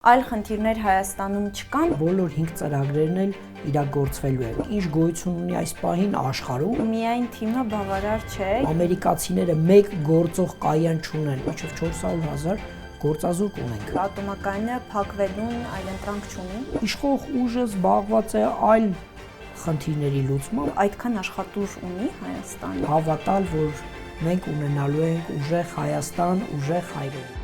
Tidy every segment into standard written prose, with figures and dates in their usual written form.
Այլ խնդիրներ Հայաստանում չկան։ Բոլոր 5 ծրագրերն էլ իրագործվելու են։ Ինչ գոյություն ունի այս պահին աշխարհում։ Միայն թիմը բավարար չէ։ Ամերիկացիները մեկ գործող կայան չունեն, մինչև 400,000 գործազուրկ ունենք։ Ատոմակայանը փակվելուն այլընտրանք չունի։ Իշխող ուժը զբաղված է այլ խնդիրների լուծմամբ։ Այդքան աշխատուժ ունի Հայաստանը։ Հավատալ, որ մենք ունենալու ենք ուժեղ Հայաստան, ուժեղ հայրեն։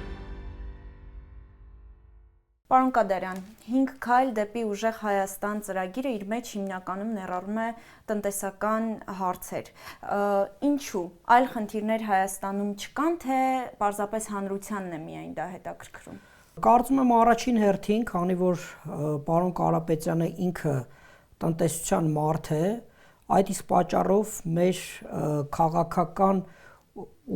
Պարոն Կադարյան, 5 քայլ դեպի ուժեղ Հայաստան ծրագիրը իր մեջ հիմնականում ներառում է տնտեսական հարցեր։ Ինչու այլ խնդիրներ Հայաստանում չկան, թե պարզապես հանրությանն է միայն դա հետաքրքրում։ Կարծում եմ առաջին հերթին, քանի որ պարոն Կարապետյանը ինքը տնտեսության մարդ է, այդ իսկ պատճառով մեր քաղաքական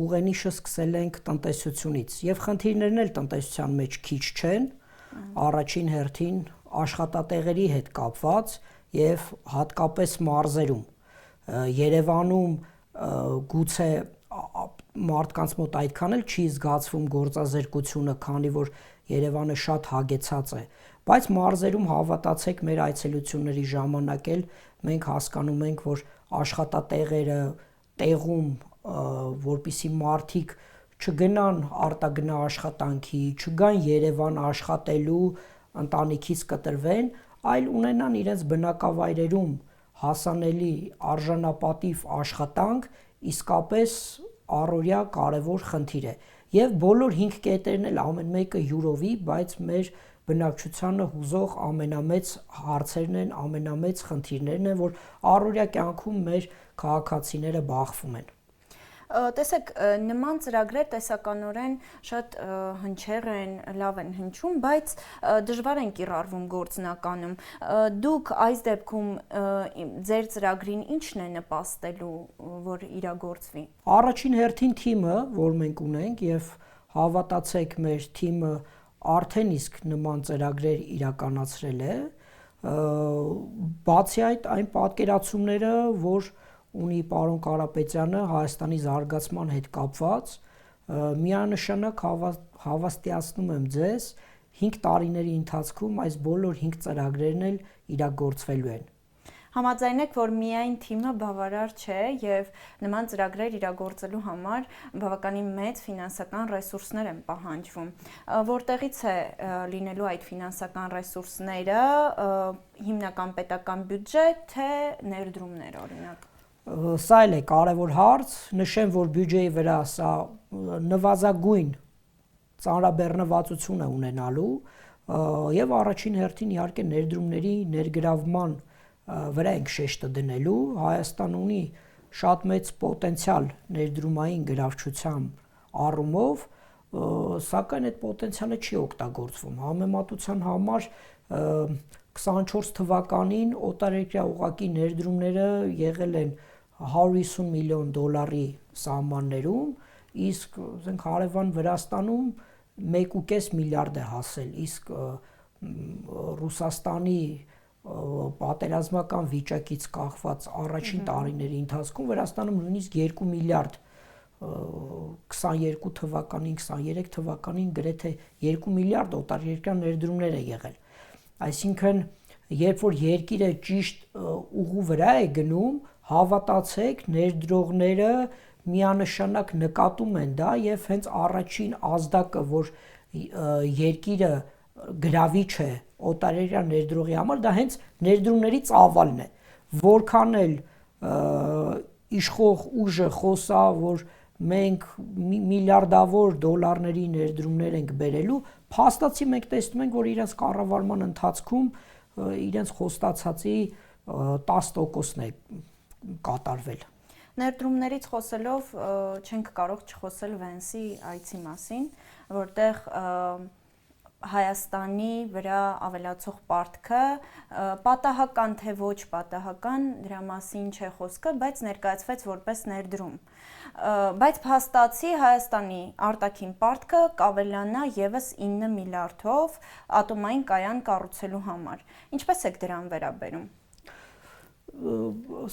ուղենիշը սկսել ենք տնտեսությունից, եւ խնդիրներն էլ տնտեսության մեջ քիչ չեն։ Առաջին հերթին աշխատատեղերի հետ կապված եւ հատկապես մարզերում Երևանում գուցե մարդկանց մոտ այդքան էլ չի զգացվում գործազրկությունը, քանի որ Երևանը շատ հագեցած է, բայց մարզերում հավատացեք մեր այցելությունների ժամանակ էլ մենք հասկանում ենք, որ աշխատատեղերը տեղում, որպիսի մարդիկ չգնան արտագնա աշխատանքի, չգան Երևան աշխատելու, ընտանիքից կտրվեն, այլ ունենան իրենց բնակավայրերում հասանելի արժանապատիվ աշխատանք, իսկապես առօրյա կարևոր խնդիր է։ Եվ բոլոր 5 կետերն էլ ամեն մեկը յուրովի, բայց մեր բնակչությանը հուզող ամենամեծ հարցերն են, ամենամեծ խնդիրներն են, որ առօրյա կյանքում մեր քաղաքացիները բախվում են։ Տեսեք, նման ծրագրեր տեսականորեն շատ հնչեղ են, լավ են հնչում, բայց դժվար են կիրառվում գործնականում։ Դուք այս դեպքում ձեր ծրագրին ի՞նչն է նպաստելու, որ իրագործվի։ Առաջին հերթին թիմը, որ մենք ունենք, եւ հավատացեք, մեր թիմը արդեն իսկ նման ծրագրեր իրականացրել է, բացի այդ այն պատկերացումները, որ ունի պարոն Կարապետյանը Հայաստանի զարգացման հետ կապված, միանշանակ հավաստիացնում եմ ձեզ, 5 տարիների ընթացքում այս բոլոր 5 ծրագրերն էլ իրագործվելու են։ Համաձայնեք, որ միայն թիմը բավարար չէ եւ նման ծրագրեր իրագործելու համար բավականին մեծ ֆինանսական ռեսուրսներ են պահանջվում։ Որտեղից է լինելու այդ ֆինանսական ռեսուրսները, հիմնական պետական բյուջե, թե ներդրումներ, օրինակ։ Սա էլ է կարևոր հարց, նշեմ, որ բյուջեի վրա սա նվազագույն ծանրաբեռնվածություն է ունենալու եւ առաջին հերթին իհարկե ներդրումների ներգրավման վրա ենք շեշտը դնելու։ Հայաստան ունի շատ մեծ պոտենցիալ ներդրումային գրավչության առումով, սակայն այդ պոտենցիալը չի օգտագործվում։ Համեմատության համար 24 թվականին օտարերկրյա ուղղակի ներդրումները եղել են $150 միլիոն սահմաններում, իսկ հարևան Վրաստանում 1.5 միլիարդ է հասել, իսկ Ռուսաստանի պատերազմական վիճակից կախված առաջին տարիների ընթացքում Վրաստանում նույնիսկ 2 միլիարդ 22 թվականին, 23 թվականին գրեթե 2 միլիարդ օտարերկրյա ներդրումներ է եղել։ Այսինքն, երբ որ երկիրը ճիշտ ուղու վրա է գնում, հավատացեք, ներդրողները միանշանակ նկատում են դա եւ հենց առաջին ազդակը, որ երկիրը գրավիչ է օտարերկրյա ներդրողի համար, դա հենց ներդրումների ծավալն է։ Որքան էլ իշխող ուժը խոսա, որ մենք միլիարդավոր դոլարների ներդրումներ ենք բերելու, փաստացի մենք տեսնում ենք, որ իրենց կառավարման ընթացքում իրենց խոստացածի 10%-ն է կատարվել։ Ներդրումներից խոսելով չենք կարող չխոսել Վենսի այցի մասին, որտեղ Հայաստանի վրա ավելացող պարտքը պատահական թե ոչ պատահական, դրա մասին չէ խոսքը, բայց ներկայացվեց որպես ներդրում։ Բայց փաստացի Հայաստանի արտաքին պարտքը կավելանա եւս 9 միլիարդով ատոմային կայան կառուցելու համար։ Ինչպես եք դրան վերաբերում։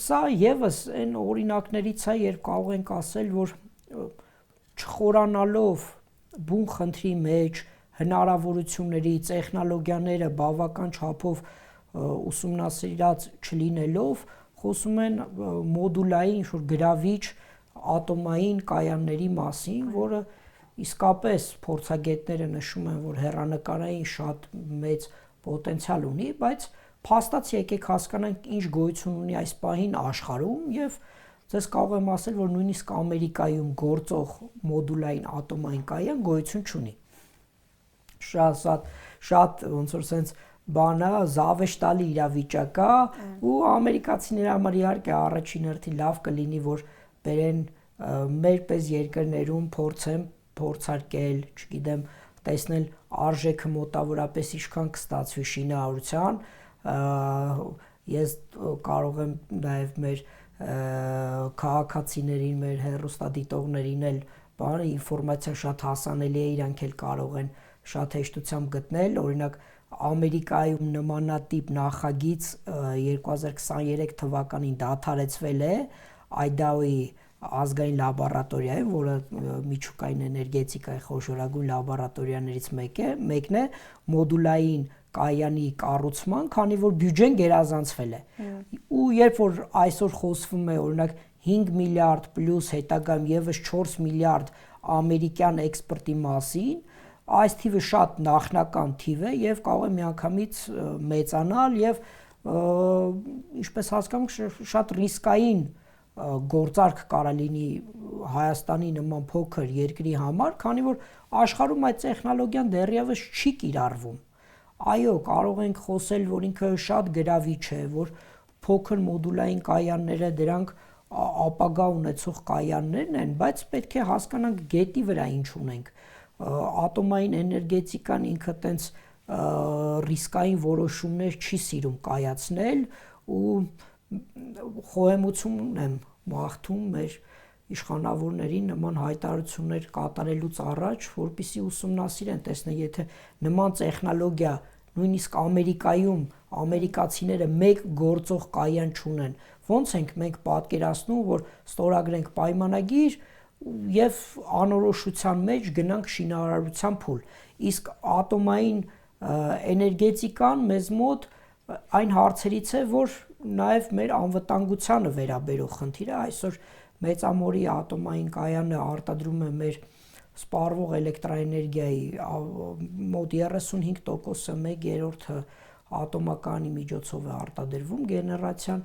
Սա եւս այն օրինակներից է, երբ կարող ենք ասել, որ չխորանալով բուն խնդրի մեջ, հնարավորությունների, տեխնոլոգիաները բավական չափով ուսումնասիրած չլինելով, խոսում են մոդուլային ինչ-որ գրավիչ ատոմային կայանների մասին, որը իսկապես փորձագետները նշում են, որ հեռանկարային շատ մեծ պոտենցիալ ունի, բայց փաստացի եկեք հասկանանք ինչ գոյություն ունի այս պահին աշխարհում եւ ձեզ կարող եմ ասել, որ նույնիսկ Ամերիկայում գործող մոդուլային ատոմային կայան գոյություն չունի։ Շատ ոնց որ sense բանա զավեշտալի իրավիճակ է ու ամերիկացիների համար իհարկե առաջին հերթին լավ կլինի, որ բերեն մեր պես երկրներում փորձարկել, չգիտեմ, տեսնել արժեքը մոտավորապես ինչքան կստացվի շինարարության, ես կարող եմ նաև մեր քաղաքացիներին, մեր հեռուստադիտողներին էլ բանը ինֆորմացիան շատ հասանելի է, իրանք էլ կարող են շատ հեշտությամբ գտնել, օրինակ Ամերիկայում նմանատիպ նախագիծ 2023 թվականին դադարեցվել է Idaho-ի ազգային լաբորատորիայում, որը միջուկային էներգետիկայի խոշորագույն լաբորատորիաներից մեկն է, մոդուլային կայանի կառուցման, քանի որ բյուջեն գերազանցվել է։ Ու երբ որ այսօր խոսվում է օրինակ 5 միլիարդ պլյուս հետագայում եւս 4 միլիարդ ամերիկյան էքսպորտի մասին, այս թիվը շատ նախնական թիվ է եւ կարող է միանգամից մեծանալ եւ ինչպես հասկանում եք շատ ռիսկային գործարք կարա լինի Հայաստանի նման փոքր երկրի համար, քանի որ աշխարհում այդ տեխնոլոգիան դեռևս չի կիրառվում։ Այո, կարող ենք խոսել, որ ինքը շատ գրավիչ է, որ փոքր մոդուլային կայանները դրանք ապագա ունեցող կայաններն են, բայց պետք է հասկանանք գետի վրա ինչ ունենք։ Ատոմային էներգետիկան ինքը տենց ռիսկային որոշումներ չի սիրում կայացնել ու խոհեմություն եմ մաղթում մեր իշխանավորներին նման հայտարարություններ կատարելուց առաջ, որպեսզի ուսումնասիրեն, տեսնեն, եթե նման տեխնոլոգիա նույնիսկ Ամերիկայում ամերիկացիները մեկ գործող կայան չունեն, ոնց ենք մենք պատկերացնում, որ ստորագրենք պայմանագիր եւ անորոշության մեջ գնանք շինարարության փուլ։ Իսկ ատոմային էներգետիկան մեզ մոտ այն հարցերից է, որ նաև մեր անվտանգությանը վերաբերող խնդիր է, այսօր մեծամորի ատոմային կայանը արտադրում է մեր սպառվող էլեկտրաէներգիայի մոտ 35%-ը, 1/3-ը ատոմակայանի միջոցով է արտադրվում գեներացիան,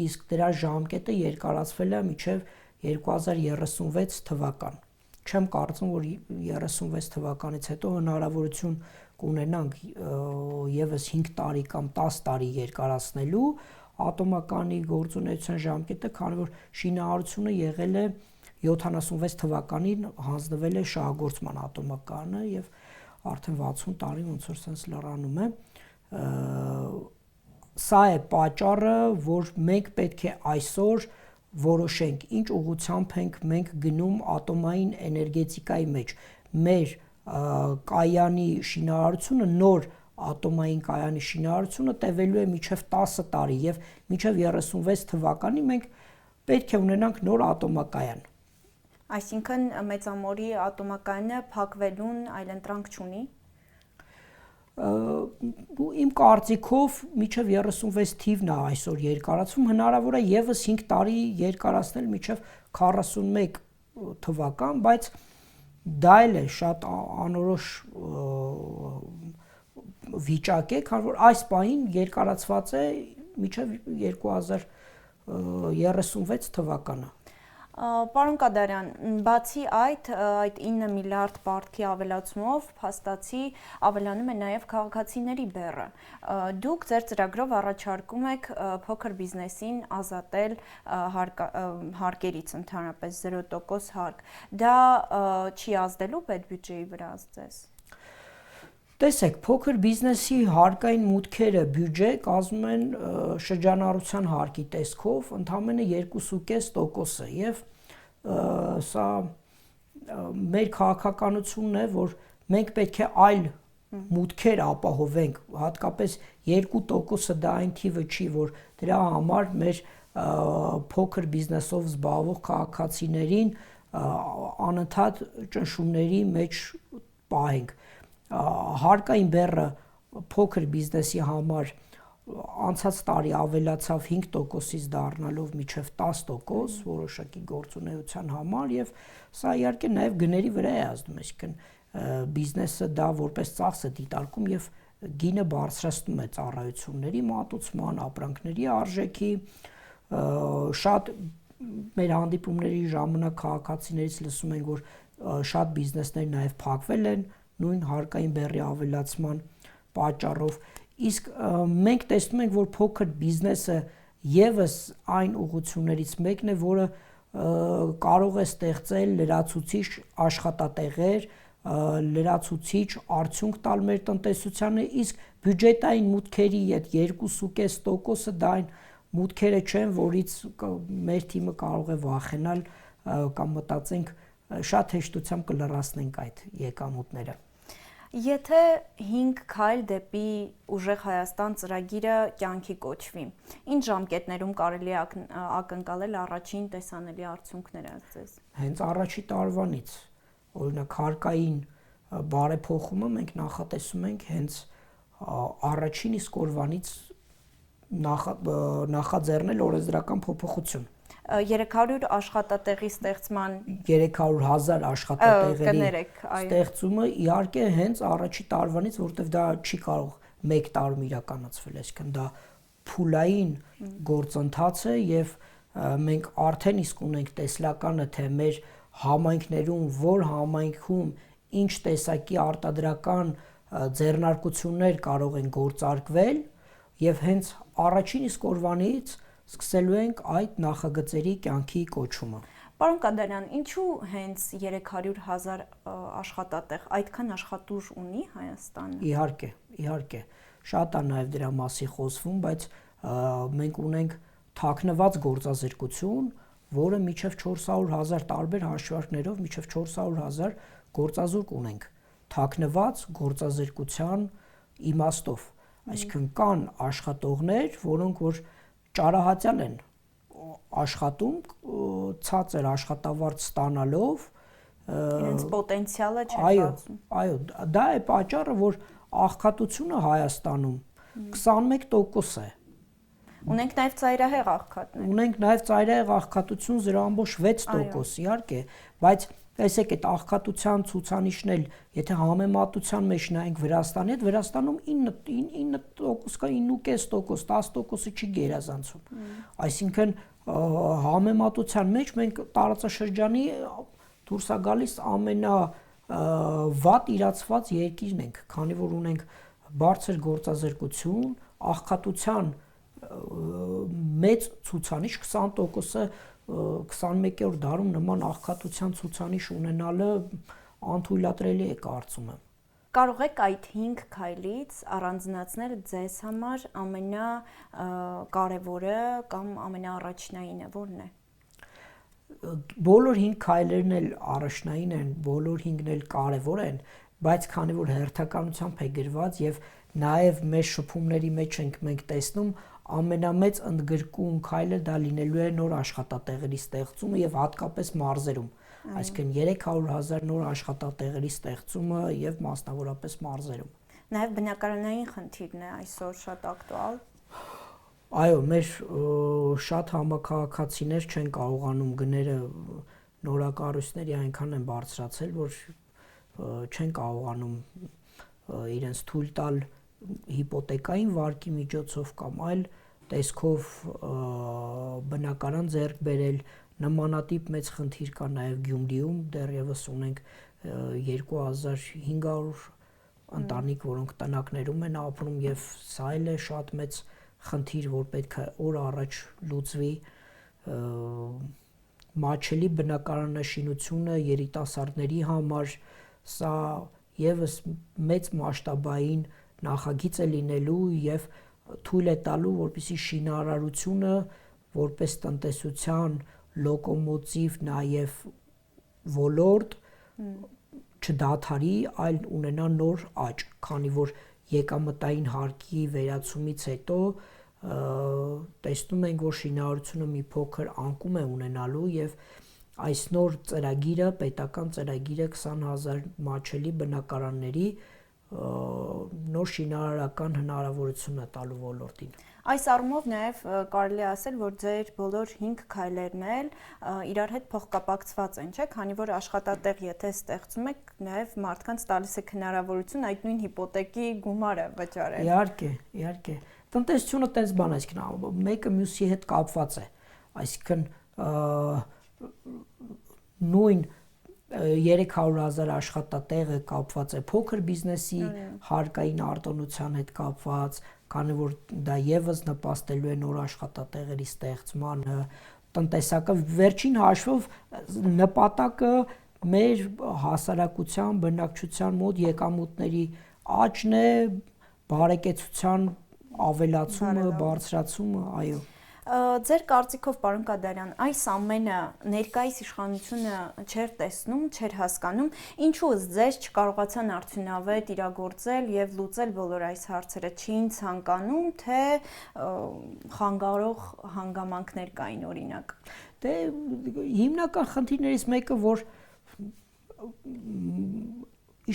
իսկ դրա ժամկետը երկարացվել է մինչև 2036 թվական։ Չեմ կարծում, որ 36 թվականից հետո հնարավորություն կունենանք եւս 5 տարի կամ 10 տարի երկարացնելու ատոմականի գործունեության ժամկետը, քանի որ շինարարությունը եղել է 76 թվականին հանձնվել է շահագործման ատոմակայանը եւ արդեն 60 տարի ոնց որ sense լրանում է։ Սա է պատճառը, որ մենք պետք է այսօր որոշենք ինչ ուղղությամբ ենք մենք գնում ատոմային էներգետիկայի մեջ։ Մեր կայանի շինարարությունը, նոր ատոմային կայանի շինարարությունը տևելու է մինչև 10 տարի եւ մինչև 36 թվականին մենք պետք է ունենանք նոր ատոմակայան։ Այսինքն մեծամորի ատոմակայանը փակվելուն այլընտրանք չունի։ Իմ կարծիքով մինչև 36 թիվն է այսօր երկարացվում, հնարավոր է եւս 5 տարի երկարացնել մինչև 41 թվական, բայց դա էլ է շատ անորոշ վիճակ է, քանի որ այս պահին երկարացված է մինչև 2036 թվականը։ Պարոն Կադարյան, բացի այդ 9 միլիարդ պարտքի ավելացումով փաստացի ավելանում է նաև քաղաքացիների բեռը։ Դուք ձեր ծրագրով առաջարկում եք փոքր բիզնեսին ազատել հարկերից, ընդհանրապես 0% հարկ։ Դա չի ազդելու պետբյուջեի վրա ձեզ։ Տեսեք, փոքր բիզնեսի հարկային մուտքերը բյուջե կազմում են շրջանառության հարկի տեսքով ընդամենը 2.5%-ը եւ սա մեր քաղաքականությունն է, որ մենք պետք է այլ մուտքեր ապահովենք, հատկապես 2%-ը դա այն թիվը չի, որ դրա համար մեր փոքր բիզնեսով զբաղվող քաղաքացիներին անընդհատ ճնշումների մեջ պահենք։ Հարկային բեռը փոքր բիզնեսի համար անցած տարի ավելացավ 5%-ից դառնալով մինչև 10% որոշակի գործունեության համար եւ սա իհարկե նաեւ գների վրա է ազդում, այսինքն բիզնեսը դա որպես ծախս է դիտարկում եւ գինը բարձրացնում է ծառայությունների մատուցման, ապրանքների արժեքի, շատ մեր հանդիպումների ժամանակ քաղաքացիներից լսում ենք, որ շատ բիզնեսներ նաեւ փակվել են նույն հարկային բեռի ավելացման պատճառով, իսկ մենք տեսնում ենք, որ փոքր բիզնեսը եւս այն ուղղություններից մեկն է, որը կարող է ստեղծել լրացուցիչ աշխատատեղեր, լրացուցիչ արդյունք տալ մեր տնտեսությանը, իսկ բյուջետային մուտքերի այդ 2.5%-ը դա այն մուտքերը չեն, որից մեր թիմը կարող է վախենալ կամ մտածենք շատ հեշտությամբ կլրացնենք այդ եկամուտները։ Եթե 5 քայլ դեպի ուժեղ Հայաստան ծրագիրը կյանքի կոչվի, ինչ ժամկետներում կարելի է ակնկալել առաջին տեսանելի արդյունքները ձեզ։ Հենց առաջի տարվանից, օրինակ հարկային բարեփոխումը մենք նախատեսում ենք հենց առաջին իսկ օրվանից նախաձեռնել օրենսդրական փոփոխություն։ 300 աշխատատեղի ստեղծման 300,000 աշխատատեղերի ստեղծումը իհարկե հենց առաջի տարվանից, որովհետև դա չի կարող մեկ տարում իրականացվել, այսինքն դա փուլային գործընթաց է եւ մենք արդեն իսկ ունենք տեսլականը, թե մեր համայնքներում, որ համայնքում ինչ տեսակի արտադրական ձեռնարկություններ կարող են գործարկվել եւ հենց առաջին իսկ օրվանից սկսելու ենք այդ նախագծերի կյանքի կոչումը։ Պարոն Կադարյան, ինչու հենց 300,000 աշխատատեղ, այդքան աշխատուժ ունի Հայաստանը։ Իհարկե, շատ է նաև դրա մասի խոսվում, բայց մենք ունենք թաքնված գործազրկություն, որը մինչև 400,000 տարբեր հաշվարկներով մինչև 400,000 գործազուրկ ունենք։ Թաքնված գործազրկության իմաստով, այսինքն կան աշխատողներ, որոնք որ ճարահատյալ են աշխատում, ցածր աշխատավարձ ստանալով, իրենց պոտենցիալը չեն բացում։ Այո, դա է պատճառը, որ աղքատությունը Հայաստանում 21% է։ Ունենք նաև ծայրահեղ աղքատներ։ Ունենք նաև ծայրահեղ աղքատություն 0.6%, իհարկե, բայց տեսեք այդ աղքատության ցուցանիշն էլ, եթե համեմատության մեջ նայենք Վրաստանի հետ, Վրաստանում 9% կա, 9.5%, 10%-ը չի գերազանցում։ Այսինքն համեմատության մեջ մենք տարածաշրջանի դուրս է գալիս ամենավատ իրացված երկիրն ենք, քանի որ ունենք բարձր գործազրկություն, աղքատության մեծ ցուցանիշ 20%-ը 21-րդ դարում նման աղքատության ցուցանիշ ունենալը անթույլատրելի է կարծում եմ։ Կարող եք այդ 5 քայլից առանձնացնել ձեզ համար ամենակարևորը կամ ամենաառաջնայինը, որն է։ Բոլոր 5 քայլերն էլ առաջնային են, բոլոր 5-ն էլ կարևոր են, բայց քանի որ հերթականությամբ է գրված եւ նաեւ մեր շփումների մեջ ենք մենք տեսնում ամենամեծ ընդգրկուն քայլը դա լինելու է նոր աշխատատեղերի ստեղծումը եւ հատկապես մարզերում, այսինքն 300,000 նոր աշխատատեղերի ստեղծումը եւ մասնավորապես մարզերում։ Նաեւ բնակարանային խնդիրն է այսօր շատ ակտուալ։ Այո, մեր շատ համակարգացիներ չեն կարողանում գները նորակառույցների այնքան են բարձրացել, որ չեն կարողանում իրենց թույլ տալ հիպոթեկային վարկի միջոցով կամ այլ տեսքով բնակարան ձեռք բերել, նմանատիպ մեծ խնդիր կա նաև Գյումրիում, դեռևս ունենք 2500 ընտանիք, որոնք տնակներում են ապրում եւ սա էլ է շատ մեծ խնդիր, որ պետք է օր առաջ լուծվի, մատչելի բնակարանաշինությունը երիտասարդների համար, սա եւս մեծ մասշտաբային նախագիծ է լինելու եւ թույլ է տալու, որպեսզի շինարարությունը որպես տնտեսության լոկոմոտիվ նաեւ ոլորտ չդադարի, այլ ունենա նոր աճ, քանի որ եկամտային հարկի վերացումից հետո տեսնում ենք, որ շինարարությունը մի փոքր անկում է ունենալու եւ այս նոր ծրագիրը, պետական ծրագիրը 20,000 մատչելի բնակարանների նոր շինարարական հնարավորություն է տալու ոլորտին։ Այս առումով նաև կարելի է ասել, որ ձեր բոլոր 5 քայլերն էլ իրար հետ փոխկապակցված են, չէ՞, քանի որ աշխատատեղ եթե ստեղծում եք, նաև մարդկանց տալիս եք հնարավորություն այդ նույն հիպոթեկի գումարը վճարել։ Իհարկե։ Տնտեսությունը տես բան է, այսինքն մեկը մյուսի հետ կապված է, այսինքն նույն 300,000 աշխատատեղը կապված է փոքր բիզնեսի հարկային արտոնության հետ կապված, քանի որ դա եւս նպաստելու է նոր աշխատատեղերի ստեղծմանը, տնտեսական վերջին հաշվով նպատակը մեր հասարակության բնակչության մոտ եկամուտների աճն է, բարեկեցության ավելացումը, բարձրացումը, այո։ Ձեր կարծիքով, պարոն Կադարյան, այս ամենը ներկայիս իշխանությունը չէր տեսնում, չէր հասկանում, ինչու ձեզ չկարողացան արդյունավետ իրագործել եւ լուծել բոլոր այս հարցերը, չէին ցանկանում, թե խանգարող հանգամանքներ կային օրինակ։ Դե հիմնական խնդիրներից մեկը, որ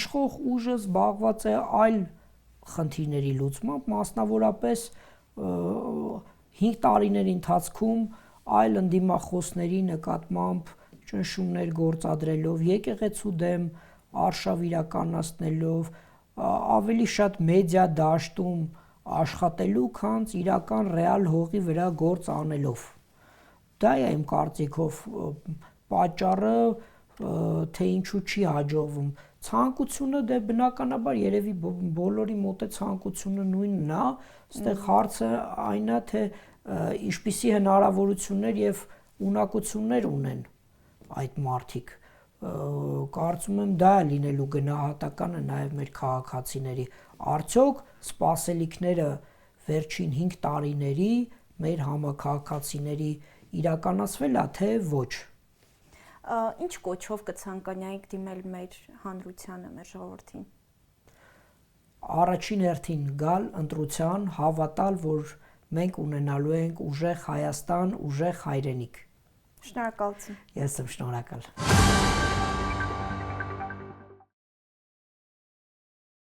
իշխող ուժը զբաղված է այլ խնդիրների լուծմամբ, մասնավորապես 5 տարիների ընթացքում այլ ընդդիմախոսների նկատմամբ ճնշումներ գործադրելով, եկեղեցու դեմ արշավ իրականացնելով, ավելի շատ մեդիա դաշտում աշխատելու, քան իրական ռեալ հողի վրա գործ անելով։ Դա է իմ կարծիքով պատճառը, թե ինչու չի հաջողվում։ Ցանկությունը դե բնականաբար երևի բոլորի մոտ է ցանկությունը նույնն է, այստեղ հարցը այն է, թե ինչպիսի հնարավորություններ եւ ունակություններ ունեն այդ մարդիկ։ Կարծում եմ դա է լինելու գնահատականը նաեւ մեր քաղաքացիների։ Արդյոք սպասելիքները վերջին 5 տարիների մեր համաքաղաքացիների իրականացվել է, թե ոչ։ Ինչ կոչով կցանկանայիք դիմել մեր հանրությանը, մեր ժողովրդին։ Առաջին հերթին գալ ընտրության, հավատալ, որ մենք ունենալու ենք ուժեղ Հայաստան, ուժեղ հայրենիք։ Շնորհակալություն։ Ես եմ շնորհակալ։